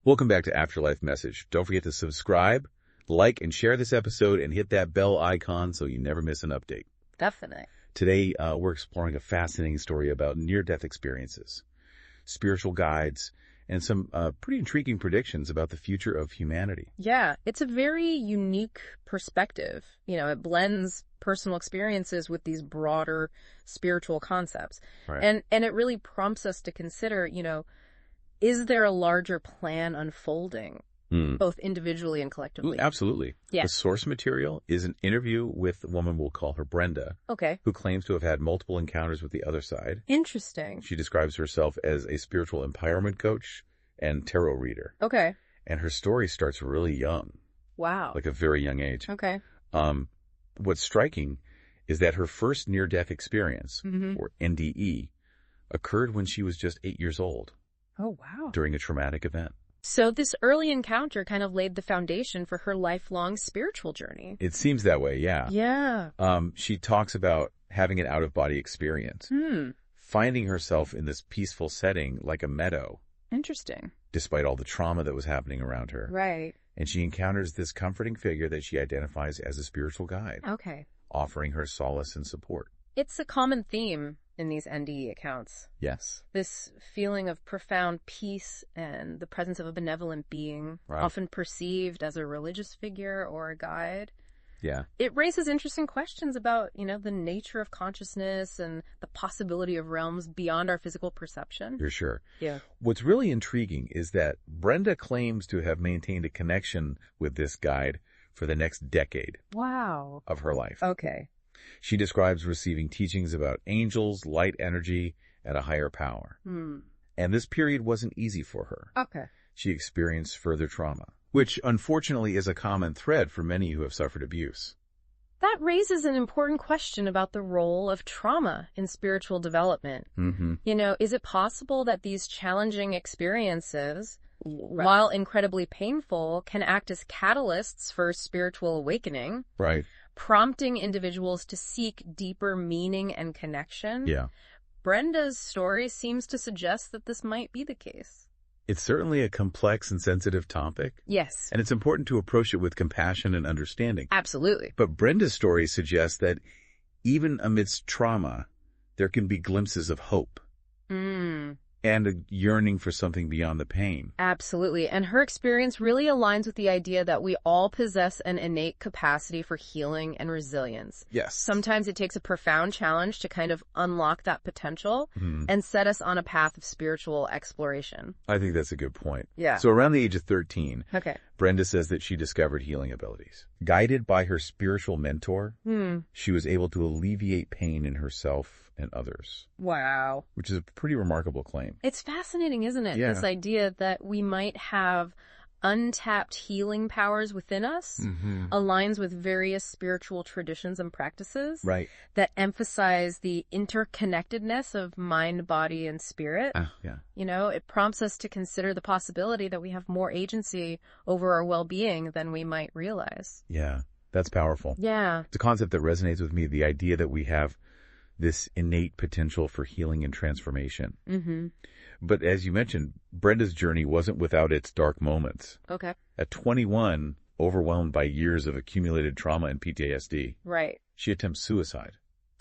Welcome back to Afterlife Message. Don't forget to subscribe, like, and share this episode, and hit that bell icon so you never miss an update. Definitely. Today, we're exploring a fascinating story about near-death experiences, spiritual guides, and some pretty intriguing predictions about the future of humanity. Yeah, it's a very unique perspective. It blends personal experiences with these broader spiritual concepts. Right. And it really prompts us to consider, is there a larger plan unfolding, both individually and collectively? Ooh, absolutely. Yeah. The source material is an interview with a woman, we'll call her Brenda, Okay. who claims to have had multiple encounters with the other side. Interesting. She describes herself as a spiritual empowerment coach and tarot reader. Okay. And her story starts really young, Wow. like a very young age. Okay. What's striking is that her first near-death experience, or NDE, occurred when she was just 8 years old. Oh, wow. During a traumatic event. So this early encounter kind of laid the foundation for her lifelong spiritual journey. It seems that way, yeah. Yeah. She talks about having an out-of-body experience, finding herself in this peaceful setting like a meadow. Interesting. Despite all the trauma that was happening around her. Right. And she encounters this comforting figure that she identifies as a spiritual guide. Okay. Offering her solace and support. It's a common theme in these NDE accounts. Yes. This feeling of profound peace and the presence of a benevolent being, often perceived as a religious figure or a guide. Yeah. It raises interesting questions about, the nature of consciousness and the possibility of realms beyond our physical perception. For sure. Yeah. What's really intriguing is that Brenda claims to have maintained a connection with this guide for the next decade. Wow. Of her life. Okay. She describes receiving teachings about angels, light energy, and a higher power. And this period wasn't easy for her. Okay. She experienced further trauma, which unfortunately is a common thread for many who have suffered abuse. That raises an important question about the role of trauma in spiritual development. Is it possible that these challenging experiences, while incredibly painful, can act as catalysts for spiritual awakening? Right. Prompting individuals to seek deeper meaning and connection? Yeah. Brenda's story seems to suggest that this might be the case. It's certainly a complex and sensitive topic. Yes. And it's important to approach it with compassion and understanding. Absolutely. But Brenda's story suggests that even amidst trauma, there can be glimpses of hope. And a yearning for something beyond the pain. Absolutely. And her experience really aligns with the idea that we all possess an innate capacity for healing and resilience. Yes. Sometimes it takes a profound challenge to kind of unlock that potential and set us on a path of spiritual exploration. I think that's a good point. Yeah. So around the age of 13, Okay. Brenda says that she discovered healing abilities. Guided by her spiritual mentor, she was able to alleviate pain in herself and others. Wow. Which is a pretty remarkable claim. It's fascinating, isn't it? Yeah. This idea that we might have untapped healing powers within us aligns with various spiritual traditions and practices that emphasize the interconnectedness of mind, body, and spirit. It prompts us to consider the possibility that we have more agency over our well-being than we might realize. Yeah, that's powerful. Yeah. It's a concept that resonates with me, the idea that we have this innate potential for healing and transformation. But as you mentioned, Brenda's journey wasn't without its dark moments. Okay. At 21, overwhelmed by years of accumulated trauma and PTSD, Right. she attempts suicide.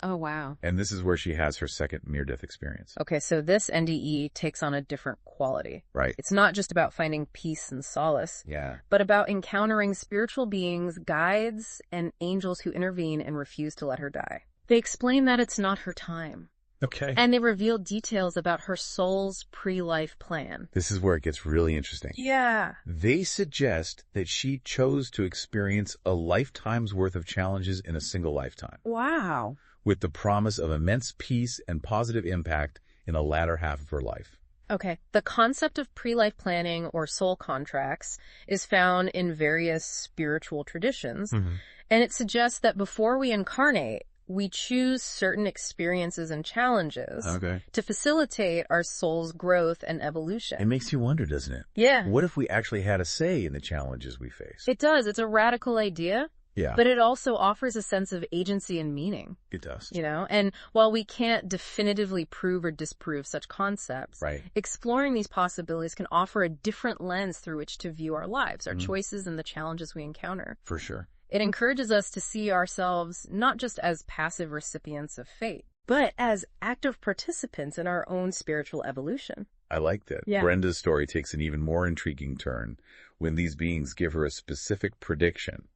Oh, wow. And this is where she has her second near-death experience. Okay, so this NDE takes on a different quality. Right. It's not just about finding peace and solace, but about encountering spiritual beings, guides, and angels who intervene and refuse to let her die. They explain that it's not her time. Okay. And they reveal details about her soul's pre-life plan. This is where it gets really interesting. Yeah. They suggest that she chose to experience a lifetime's worth of challenges in a single lifetime. Wow. With the promise of immense peace and positive impact in the latter half of her life. Okay. The concept of pre-life planning or soul contracts is found in various spiritual traditions. And it suggests that before we incarnate, we choose certain experiences and challenges to facilitate our soul's growth and evolution. It makes you wonder, doesn't it? Yeah. What if we actually had a say in the challenges we face? It does. It's a radical idea. Yeah. But it also offers a sense of agency and meaning. It does. And while we can't definitively prove or disprove such concepts, Right. exploring these possibilities can offer a different lens through which to view our lives, our choices, and the challenges we encounter. For sure. It encourages us to see ourselves not just as passive recipients of fate, but as active participants in our own spiritual evolution. I like that. Yeah. Brenda's story takes an even more intriguing turn when these beings give her a specific prediction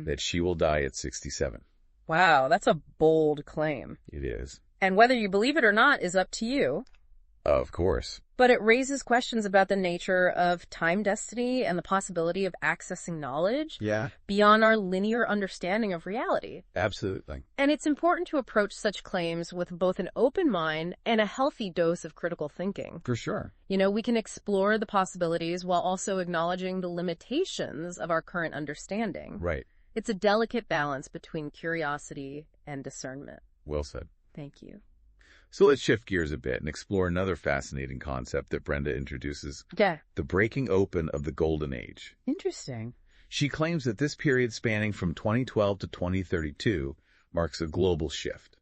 that she will die at 67. Wow, that's a bold claim. It is. And whether you believe it or not is up to you. Of course. But it raises questions about the nature of time destiny and the possibility of accessing knowledge beyond our linear understanding of reality. Absolutely. And it's important to approach such claims with both an open mind and a healthy dose of critical thinking. For sure. We can explore the possibilities while also acknowledging the limitations of our current understanding. Right. It's a delicate balance between curiosity and discernment. Well said. Thank you. So let's shift gears a bit and explore another fascinating concept that Brenda introduces. Yeah. The breaking open of the Golden Age. Interesting. She claims that this period spanning from 2012 to 2032 marks a global shift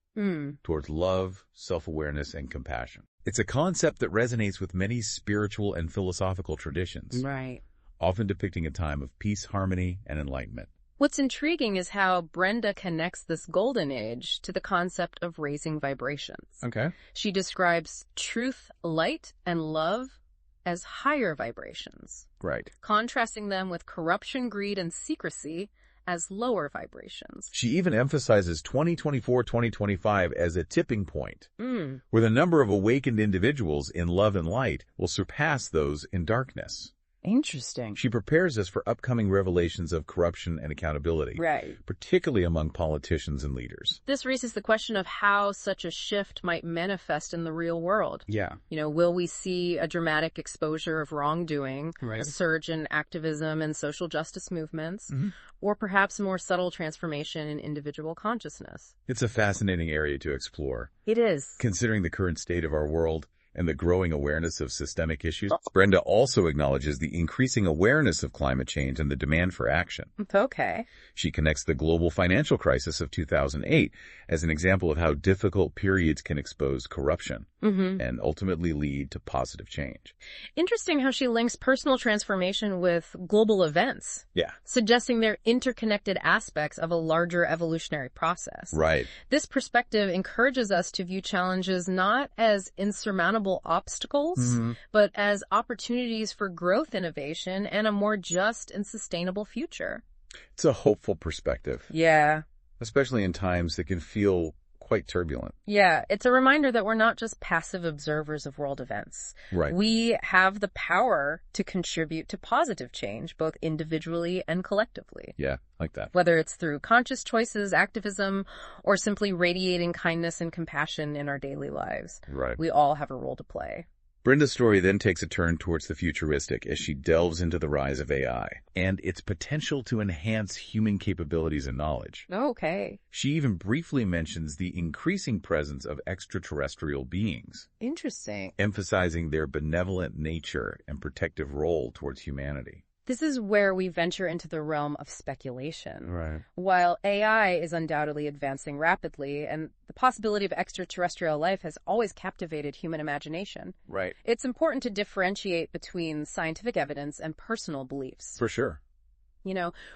towards love, self-awareness, and compassion. It's a concept that resonates with many spiritual and philosophical traditions, Right. often depicting a time of peace, harmony, and enlightenment. What's intriguing is how Brenda connects this golden age to the concept of raising vibrations. Okay. She describes truth, light, and love as higher vibrations, Right. contrasting them with corruption, greed, and secrecy as lower vibrations. She even emphasizes 2024-2025 as a tipping point, where the number of awakened individuals in love and light will surpass those in darkness. Interesting. She prepares us for upcoming revelations of corruption and accountability, Right. particularly among politicians and leaders. This raises the question of how such a shift might manifest in the real world. Yeah. Will we see a dramatic exposure of wrongdoing, Right. a surge in activism and social justice movements, or perhaps a more subtle transformation in individual consciousness? It's a fascinating area to explore. It is. Considering the current state of our world and the growing awareness of systemic issues, Brenda also acknowledges the increasing awareness of climate change and the demand for action. Okay. She connects the global financial crisis of 2008 as an example of how difficult periods can expose corruption and ultimately lead to positive change. Interesting how she links personal transformation with global events. Yeah. Suggesting they're interconnected aspects of a larger evolutionary process. Right. This perspective encourages us to view challenges not as insurmountable obstacles, but as opportunities for growth, innovation, and a more just and sustainable future. It's a hopeful perspective. Yeah. Especially in times that can feel quite turbulent. Yeah, it's a reminder that we're not just passive observers of world events. Right. We have the power to contribute to positive change, both individually and collectively. Yeah, like that. Whether it's through conscious choices, activism, or simply radiating kindness and compassion in our daily lives. Right. We all have a role to play. Brenda's story then takes a turn towards the futuristic as she delves into the rise of AI and its potential to enhance human capabilities and knowledge. Okay. She even briefly mentions the increasing presence of extraterrestrial beings, Interesting. emphasizing their benevolent nature and protective role towards humanity. This is where we venture into the realm of speculation. Right. While AI is undoubtedly advancing rapidly, and the possibility of extraterrestrial life has always captivated human imagination, Right. it's important to differentiate between scientific evidence and personal beliefs. For sure.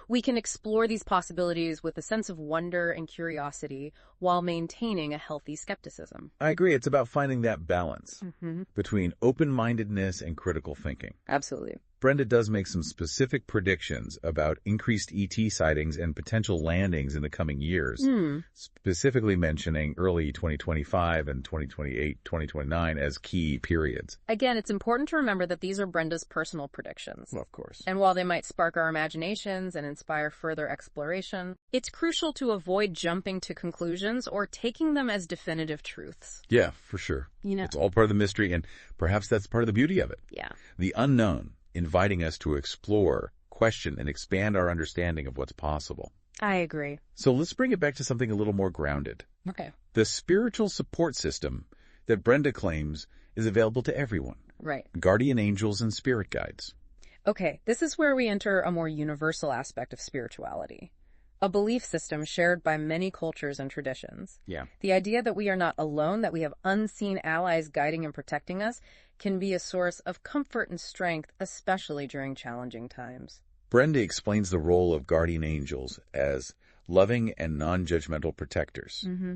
We can explore these possibilities with a sense of wonder and curiosity while maintaining a healthy skepticism. I agree. It's about finding that balance between open-mindedness and critical thinking. Absolutely. Brenda does make some specific predictions about increased ET sightings and potential landings in the coming years, specifically mentioning early 2025 and 2028, 2029 as key periods. Again, it's important to remember that these are Brenda's personal predictions. Well, of course. And while they might spark our imaginations and inspire further exploration, it's crucial to avoid jumping to conclusions or taking them as definitive truths. Yeah, for sure. It's all part of the mystery, and perhaps that's part of the beauty of it. Yeah. The unknown, inviting us to explore, question, and expand our understanding of what's possible. I agree. So let's bring it back to something a little more grounded. Okay. The spiritual support system that Brenda claims is available to everyone. Right. Guardian angels and spirit guides. Okay, this is where we enter a more universal aspect of spirituality. a belief system shared by many cultures and traditions. Yeah. The idea that we are not alone, that we have unseen allies guiding and protecting us, can be a source of comfort and strength, especially during challenging times. Brenda explains the role of guardian angels as loving and non-judgmental protectors. Mm-hmm.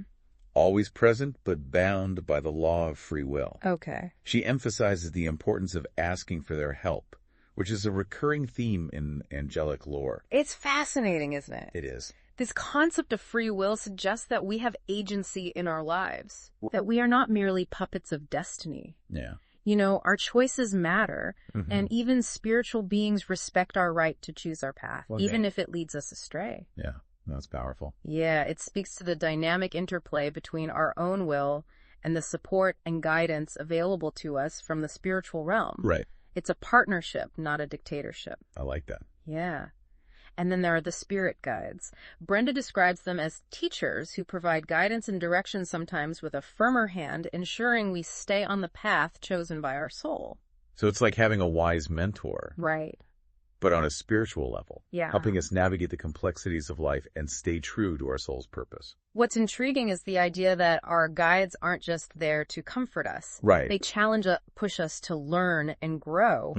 Always present, but bound by the law of free will. Okay. She emphasizes the importance of asking for their help, which is a recurring theme in angelic lore. It's fascinating, isn't it? It is. This concept of free will suggests that we have agency in our lives, that we are not merely puppets of destiny. Yeah. You know, our choices matter, and even spiritual beings respect our right to choose our path, even if it leads us astray. Yeah. That's powerful. Yeah, it speaks to the dynamic interplay between our own will and the support and guidance available to us from the spiritual realm. Right. It's a partnership, not a dictatorship. I like that. Yeah. And then there are the spirit guides. Brenda describes them as teachers who provide guidance and direction, sometimes with a firmer hand, ensuring we stay on the path chosen by our soul. So it's like having a wise mentor. Right. But on a spiritual level, yeah, helping us navigate the complexities of life and stay true to our soul's purpose. What's intriguing is the idea that our guides aren't just there to comfort us. Right. They challenge us, push us to learn and grow,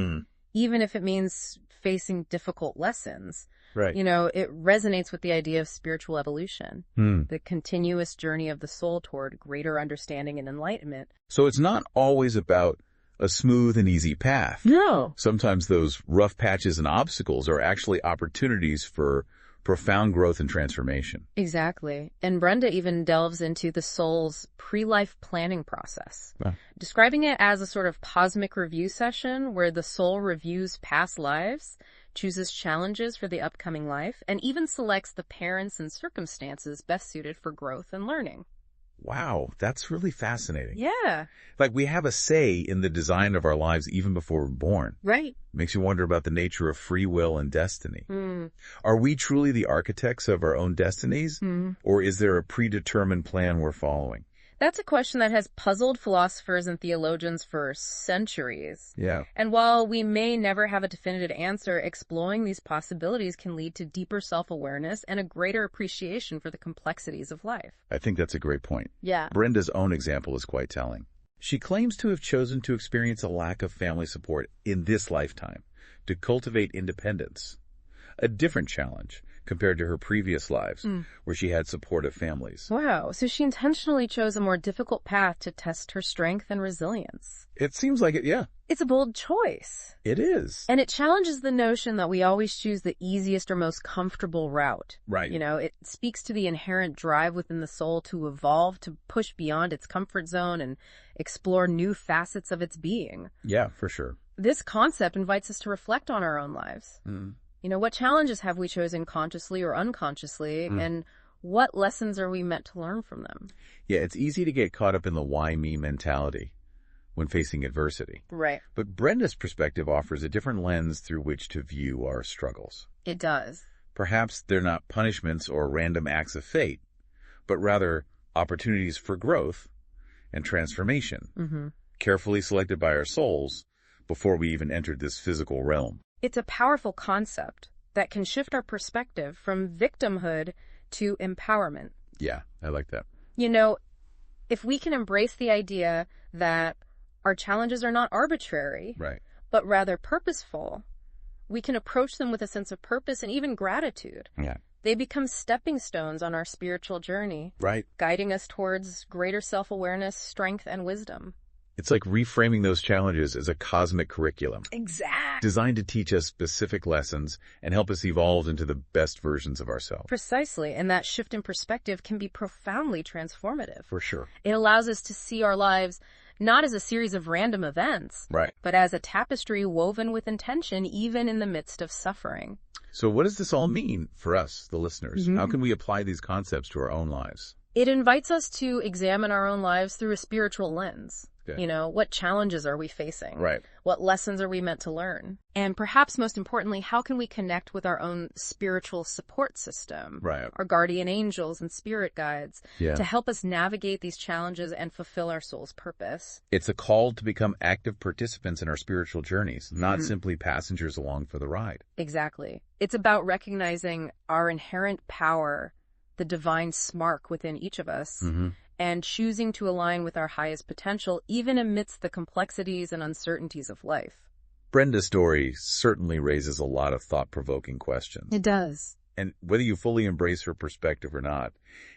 even if it means facing difficult lessons. Right. You know, it resonates with the idea of spiritual evolution, the continuous journey of the soul toward greater understanding and enlightenment. So it's not always about a smooth and easy path. No. Sometimes those rough patches and obstacles are actually opportunities for profound growth and transformation. Exactly. And Brenda even delves into the soul's pre-life planning process, describing it as a sort of cosmic review session where the soul reviews past lives, chooses challenges for the upcoming life, and even selects the parents and circumstances best suited for growth and learning. Wow, that's really fascinating. Yeah. Like we have a say in the design of our lives even before we're born. Right. Makes you wonder about the nature of free will and destiny. Are we truly the architects of our own destinies? Or is there a predetermined plan we're following? That's a question that has puzzled philosophers and theologians for centuries. Yeah. And while we may never have a definitive answer, exploring these possibilities can lead to deeper self-awareness and a greater appreciation for the complexities of life. I think that's a great point. Yeah. Brenda's own example is quite telling. She claims to have chosen to experience a lack of family support in this lifetime to cultivate independence, a different challenge compared to her previous lives, where she had supportive families. Wow, so she intentionally chose a more difficult path to test her strength and resilience. It seems like it, yeah. It's a bold choice. It is. And it challenges the notion that we always choose the easiest or most comfortable route. Right. You know, it speaks to the inherent drive within the soul to evolve, to push beyond its comfort zone and explore new facets of its being. Yeah, for sure. This concept invites us to reflect on our own lives. You know, what challenges have we chosen consciously or unconsciously, and what lessons are we meant to learn from them? Yeah, it's easy to get caught up in the why me mentality when facing adversity. Right. But Brenda's perspective offers a different lens through which to view our struggles. It does. Perhaps they're not punishments or random acts of fate, but rather opportunities for growth and transformation, carefully selected by our souls before we even entered this physical realm. It's a powerful concept that can shift our perspective from victimhood to empowerment. Yeah, I like that. You know, if we can embrace the idea that our challenges are not arbitrary, right, but rather purposeful, we can approach them with a sense of purpose and even gratitude. Yeah. They become stepping stones on our spiritual journey, right, guiding us towards greater self-awareness, strength, and wisdom. It's like reframing those challenges as a cosmic curriculum. Exactly. Designed to teach us specific lessons and help us evolve into the best versions of ourselves. Precisely. And that shift in perspective can be profoundly transformative. For sure. It allows us to see our lives not as a series of random events, right, but as a tapestry woven with intention, even in the midst of suffering. So what does this all mean for us, the listeners? How can we apply these concepts to our own lives? It invites us to examine our own lives through a spiritual lens. Okay. What challenges are we facing? Right. What lessons are we meant to learn? And perhaps most importantly, how can we connect with our own spiritual support system? Right. Our guardian angels and spirit guides to help us navigate these challenges and fulfill our soul's purpose. It's a call to become active participants in our spiritual journeys, not simply passengers along for the ride. Exactly. It's about recognizing our inherent power, the divine spark within each of us, and choosing to align with our highest potential, even amidst the complexities and uncertainties of life. Brenda's story certainly raises a lot of thought-provoking questions. It does. And whether you fully embrace her perspective or not,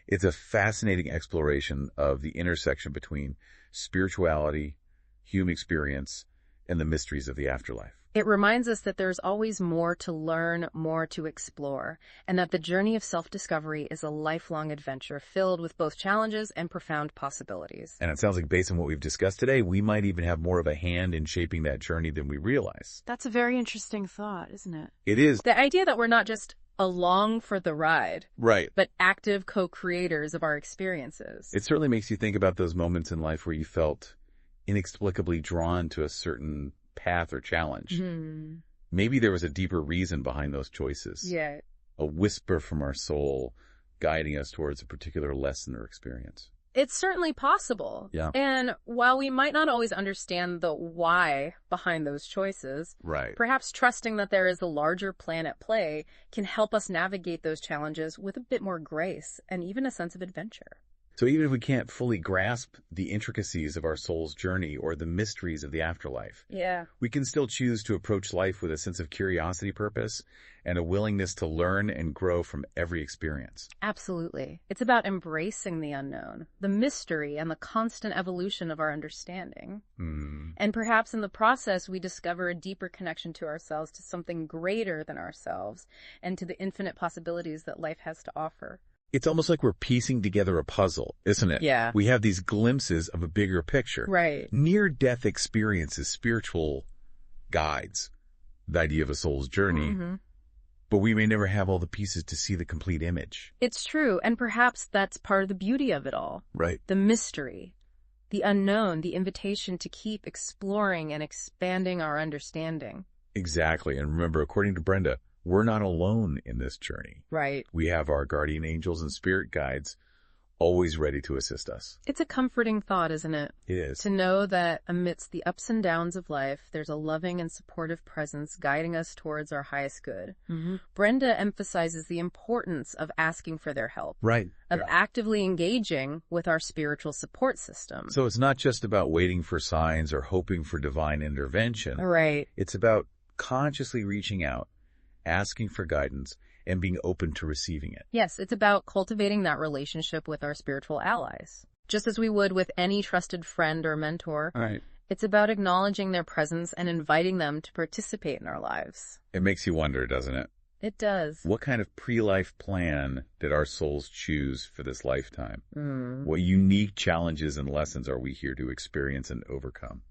it's a fascinating exploration of the intersection between spirituality, human experience, and the mysteries of the afterlife. It reminds us that there's always more to learn, more to explore, and that the journey of self-discovery is a lifelong adventure filled with both challenges and profound possibilities. And it sounds like based on what we've discussed today, we might even have more of a hand in shaping that journey than we realize. That's a very interesting thought, isn't it? It is. The idea that we're not just along for the ride, right, but active co-creators of our experiences. It certainly makes you think about those moments in life where you felt inexplicably drawn to a certain path or challenge. Maybe there was a deeper reason behind those choices. Yeah. A whisper from our soul guiding us towards a particular lesson or experience. It's certainly possible. Yeah. And while we might not always understand the why behind those choices, right, perhaps trusting that there is a larger plan at play can help us navigate those challenges with a bit more grace and even a sense of adventure. So even if we can't fully grasp the intricacies of our soul's journey or the mysteries of the afterlife, we can still choose to approach life with a sense of curiosity, purpose, and a willingness to learn and grow from every experience. Absolutely. It's about embracing the unknown, the mystery, and the constant evolution of our understanding. And perhaps in the process, we discover a deeper connection to ourselves, to something greater than ourselves, and to the infinite possibilities that life has to offer. It's almost like we're piecing together a puzzle, isn't it? Yeah. We have these glimpses of a bigger picture. Right. Near-death experiences, spiritual guides, the idea of a soul's journey, but we may never have all the pieces to see the complete image. It's true, and perhaps that's part of the beauty of it all. Right. The mystery, the unknown, the invitation to keep exploring and expanding our understanding. Exactly, and remember, according to Brenda, we're not alone in this journey. Right. We have our guardian angels and spirit guides always ready to assist us. It's a comforting thought, isn't it? It is. To know that amidst the ups and downs of life, there's a loving and supportive presence guiding us towards our highest good. Brenda emphasizes the importance of asking for their help. Right. Of actively engaging with our spiritual support system. So it's not just about waiting for signs or hoping for divine intervention. Right. It's about consciously reaching out, asking for guidance, and being open to receiving it. Yes, it's about cultivating that relationship with our spiritual allies. Just as we would with any trusted friend or mentor, it's about acknowledging their presence and inviting them to participate in our lives. It makes you wonder, doesn't it? It does. What kind of pre-life plan did our souls choose for this lifetime? What unique challenges and lessons are we here to experience and overcome?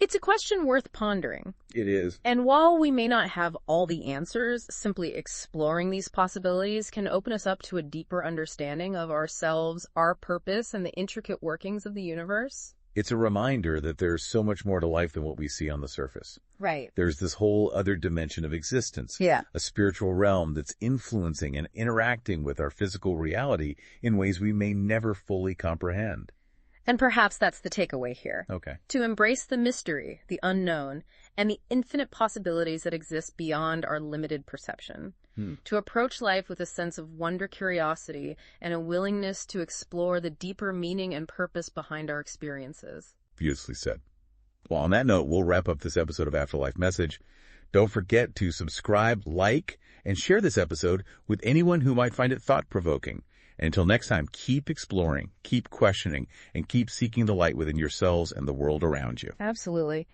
It's a question worth pondering. It is. And while we may not have all the answers, simply exploring these possibilities can open us up to a deeper understanding of ourselves, our purpose, and the intricate workings of the universe. It's a reminder that there's so much more to life than what we see on the surface. Right. There's this whole other dimension of existence. Yeah. A spiritual realm that's influencing and interacting with our physical reality in ways we may never fully comprehend. And perhaps that's the takeaway here. Okay. To embrace the mystery, the unknown, and the infinite possibilities that exist beyond our limited perception. To approach life with a sense of wonder, curiosity, and a willingness to explore the deeper meaning and purpose behind our experiences. Beautifully said. Well, on that note, we'll wrap up this episode of Afterlife Message. Don't forget to subscribe, like, and share this episode with anyone who might find it thought-provoking. And until next time, keep exploring, keep questioning, and keep seeking the light within yourselves and the world around you. Absolutely.